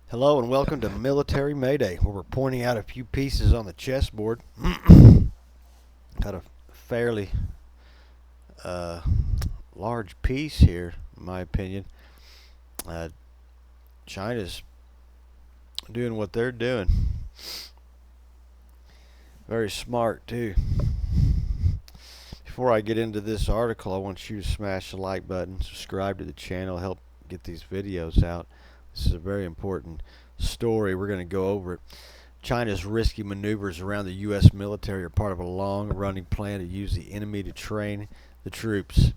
Hello and welcome to Military Mayday, where we're pointing out a few pieces on the chessboard. Got a fairly uh, large piece here, in my opinion. Uh, China's doing what they're doing. Very smart, too. Before I get into this article, I want you to smash the like button, subscribe to the channel, help get these videos out. This is a very important story. We're going to go over it. China's risky maneuvers around the U.S. military are part of a long-running plan to use the enemy to train the troops.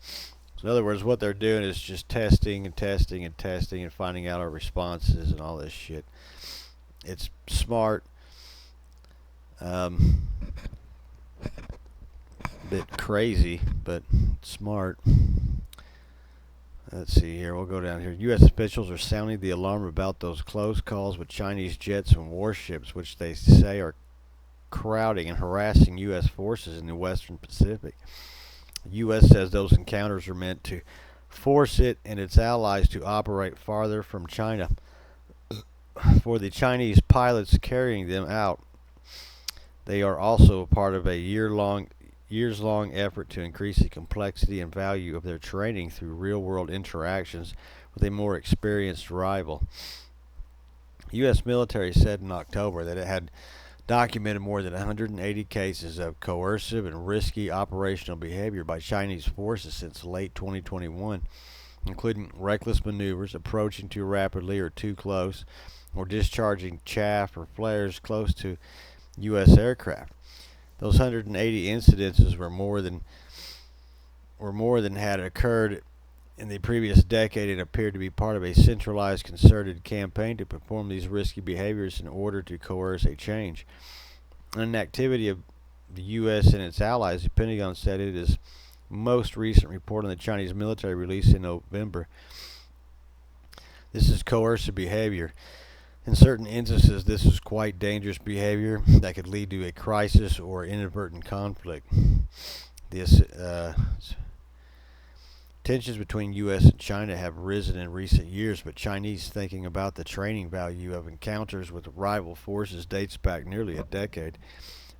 So in other words, what they're doing is just testing and testing and testing and finding out our responses and all this shit. It's smart, a bit crazy, but smart. Let's see here. We'll go down here. U.S. officials are sounding the alarm about those close calls with Chinese jets and warships, which they say are crowding and harassing U.S. forces in the Western Pacific. The U.S. says those encounters are meant to force it and its allies to operate farther from China. For the Chinese pilots carrying them out, they are also a part of a years-long effort to increase the complexity and value of their training through real-world interactions with a more experienced rival. The U.S. military said in October that it had documented more than 180 cases of coercive and risky operational behavior by Chinese forces since late 2021, including reckless maneuvers, approaching too rapidly or too close, or discharging chaff or flares close to U.S. aircraft. Those 180 incidences were more than had occurred in the previous decade and appeared to be part of a centralized, concerted campaign to perform these risky behaviors in order to coerce a change. An activity of the U.S. and its allies, the Pentagon said in its most recent report on the Chinese military released in November. This is coercive behavior. In certain instances, this is quite dangerous behavior that could lead to a crisis or inadvertent conflict. The tensions between U.S. and China have risen in recent years, but Chinese thinking about the training value of encounters with rival forces dates back nearly a decade.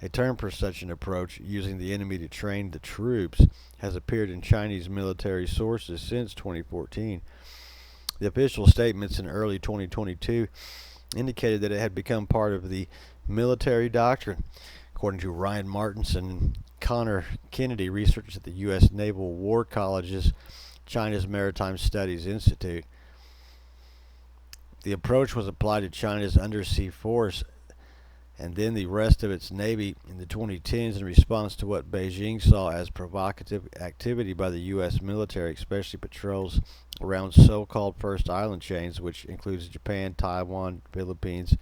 A term for such an approach, using the enemy to train the troops, has appeared in Chinese military sources since 2014. The official statements in early 2022 indicated that it had become part of the military doctrine. According to Ryan Martinson and Connor Kennedy, researchers at the U.S. Naval War College's China's Maritime Studies Institute, the approach was applied to China's undersea force and then the rest of its navy in the 2010s in response to what Beijing saw as provocative activity by the U.S. military, especially patrols around so-called First Island chains, which includes Japan, Taiwan, Philippines.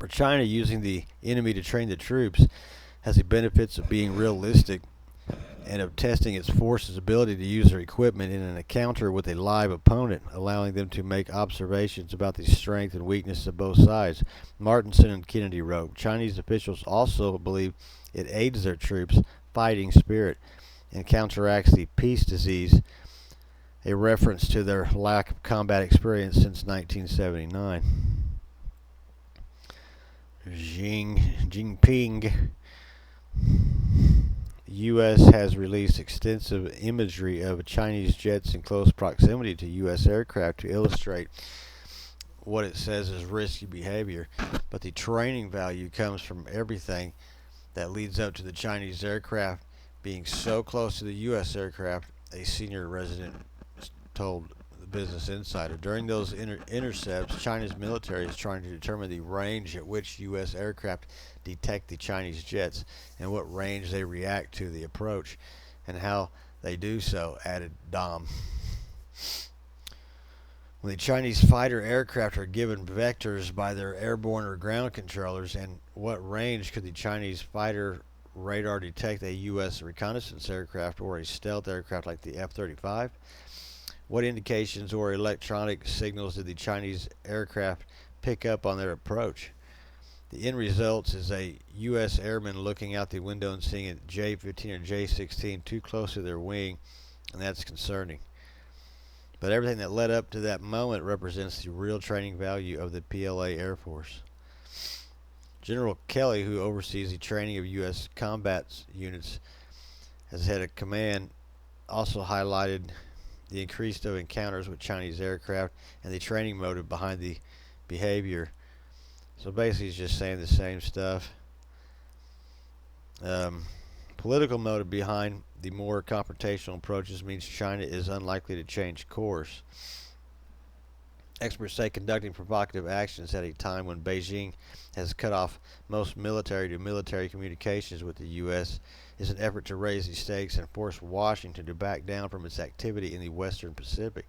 For China, using the enemy to train the troops has the benefits of being realistic and of testing its forces' ability to use their equipment in an encounter with a live opponent, allowing them to make observations about the strength and weakness of both sides. Martinson and Kennedy wrote, Chinese officials also believe it aids their troops' fighting spirit and counteracts the peace disease, a reference to their lack of combat experience since 1979. Jinping. The U.S. has released extensive imagery of Chinese jets in close proximity to U.S. aircraft to illustrate what it says is risky behavior, but the training value comes from everything that leads up to the Chinese aircraft being so close to the U.S. aircraft, a senior resident told the Business Insider. During those intercepts, China's military is trying to determine the range at which U.S. aircraft detect the Chinese jets and what range they react to the approach and how they do so, added Dom. When the Chinese fighter aircraft are given vectors by their airborne or ground controllers, and what range could the Chinese fighter radar detect a U.S. reconnaissance aircraft or a stealth aircraft like the F-35? What indications or electronic signals did the Chinese aircraft pick up on their approach? The end result is a U.S. airman looking out the window and seeing a J-15 or J-16 too close to their wing, and that's concerning. But everything that led up to that moment represents the real training value of the PLA Air Force. General Kelly, who oversees the training of U.S. combat units as head of command, also highlighted the increase of encounters with Chinese aircraft and the training motive behind the behavior. So basically, he's just saying the same stuff. Political motive behind the more confrontational approaches means China is unlikely to change course. Experts say conducting provocative actions at a time when Beijing has cut off most military-to-military communications with the U.S. is an effort to raise the stakes and force Washington to back down from its activity in the Western Pacific,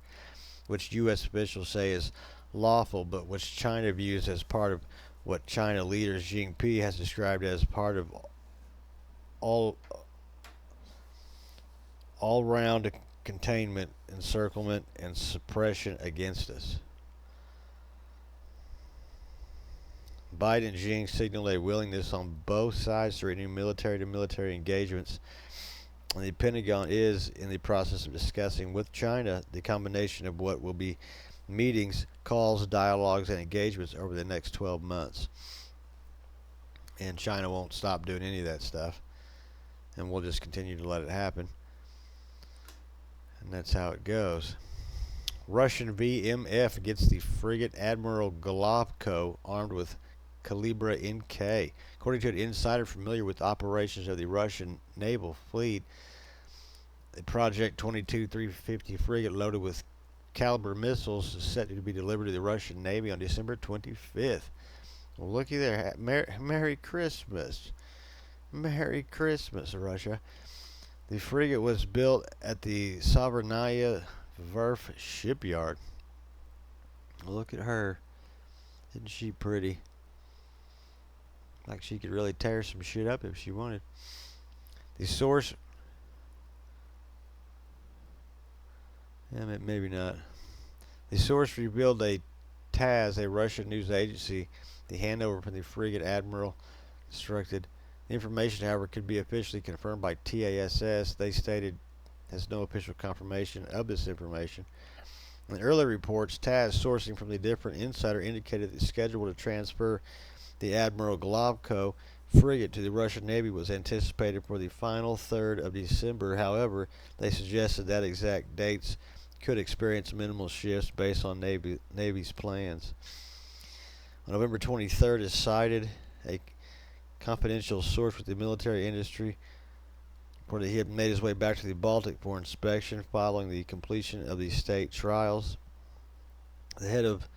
which U.S. officials say is lawful, but which China views as part of what China leader Xi Jinping has described as part of all-round containment, encirclement, and suppression against us. Biden and Xi signaled a willingness on both sides to renew military-to-military engagements, and the Pentagon is in the process of discussing with China the combination of what will be meetings, calls, dialogues, and engagements over the next 12 months. And China won't stop doing any of that stuff, and we'll just continue to let it happen. And that's how it goes. Russian VMF gets the frigate Admiral Golovko armed with Calibra NK. According to an insider familiar with operations of the Russian naval fleet, the Project 22-350 frigate loaded with caliber missiles is set to be delivered to the Russian Navy on December 25th. Well, looky there. Merry Christmas. Merry Christmas, Russia. The frigate was built at the Sovereignaya Verf shipyard. Look at her. Isn't she pretty? Like she could really tear some shit up if she wanted. The source... Yeah, maybe not. The source revealed a TASS, a Russian news agency, the handover from the frigate admiral instructed. The information, however, could be officially confirmed by TASS. They stated has no official confirmation of this information. In early reports, TASS sourcing from the different insider indicated the schedule to transfer the Admiral Golovko frigate to the Russian Navy was anticipated for the final third of December. However, they suggested that exact dates could experience minimal shifts based on Navy's plans. On November 23rd, is cited a confidential source with the military industry reported he had made his way back to the Baltic for inspection following the completion of the state trials. The head of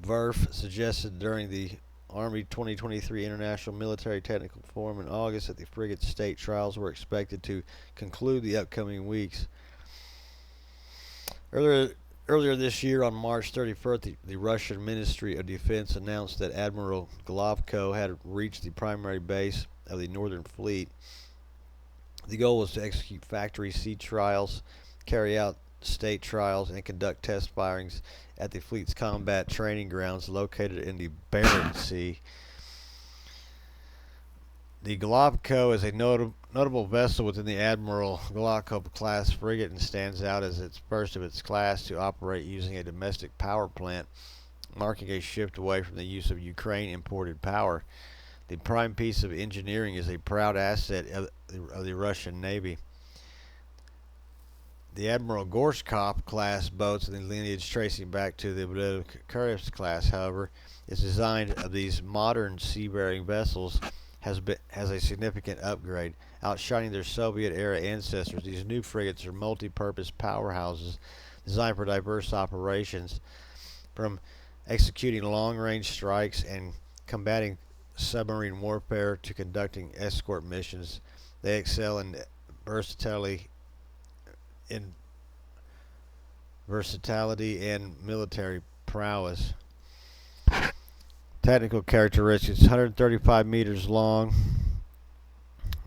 VERF suggested during the Army 2023 International Military Technical Forum in August that the frigate's state trials were expected to conclude the upcoming weeks. Earlier this year, on March 31st, the Russian Ministry of Defense announced that Admiral Golovko had reached the primary base of the Northern Fleet. The goal was to execute factory sea trials, carry out state trials, and conduct test firings at the fleet's combat training grounds located in the Barents Sea. The Golovko is a notable vessel within the Admiral Golovko class frigate and stands out as its first of its class to operate using a domestic power plant, marking a shift away from the use of Ukraine-imported power. The prime piece of engineering is a proud asset of the Russian Navy. The Admiral Gorshkov class boats in the lineage tracing back to the coerce class, however, its design of these modern seafaring vessels has a significant upgrade. Outshining their Soviet-era ancestors, these new frigates are multi-purpose powerhouses designed for diverse operations, from executing long-range strikes and combating submarine warfare to conducting escort missions. They excel in versatility and military prowess. Technical characteristics: 135 meters long,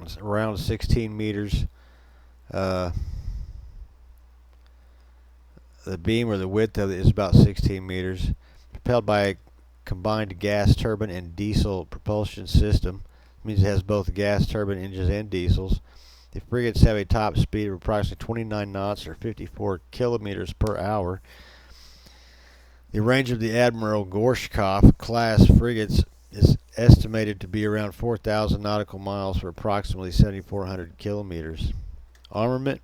it's around 16 meters. The beam or the width of it is about 16 meters. Propelled by a combined gas turbine and diesel propulsion system. It means it has both gas turbine engines and diesels. The frigates have a top speed of approximately 29 knots or 54 kilometers per hour. The range of the Admiral Gorshkov class frigates is estimated to be around 4,000 nautical miles for approximately 7,400 kilometers. Armament.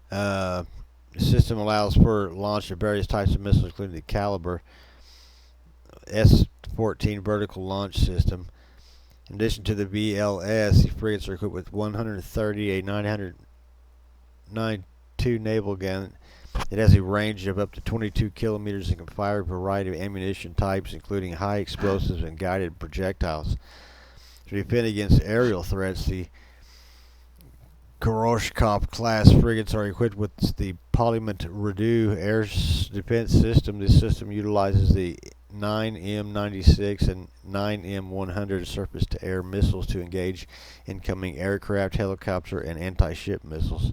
The system allows for launch of various types of missiles, including the Caliber S-14 vertical launch system. In addition to the VLS, the frigates are equipped with 130 a 992 naval gun. It has a range of up to 22 kilometers and can fire a variety of ammunition types, including high explosives and guided projectiles. To defend against aerial threats, the Gorshkov class frigates are equipped with the Parliament Redu air defense system. This system utilizes the 9M96 and 9M100 surface-to-air missiles to engage incoming aircraft, helicopter, and anti-ship missiles.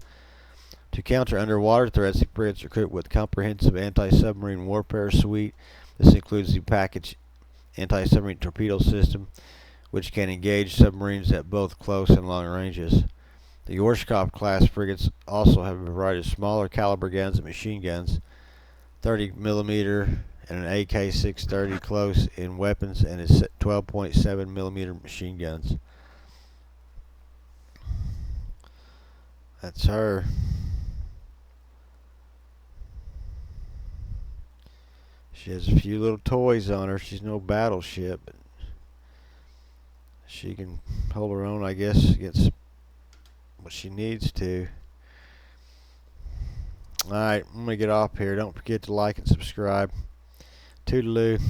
To counter underwater threats, the frigates are equipped with comprehensive anti-submarine warfare suite. This includes the package anti-submarine torpedo system, which can engage submarines at both close and long ranges. The Gorshkov class frigates also have a variety of smaller caliber guns and machine guns, 30mm and an AK-630 close in weapons, and its 12.7mm machine guns. That's her. She has a few little toys on her. She's no battleship, but she can hold her own, I guess, against what she needs to. Alright, I'm going to get off here. Don't forget to like and subscribe. Toodaloo.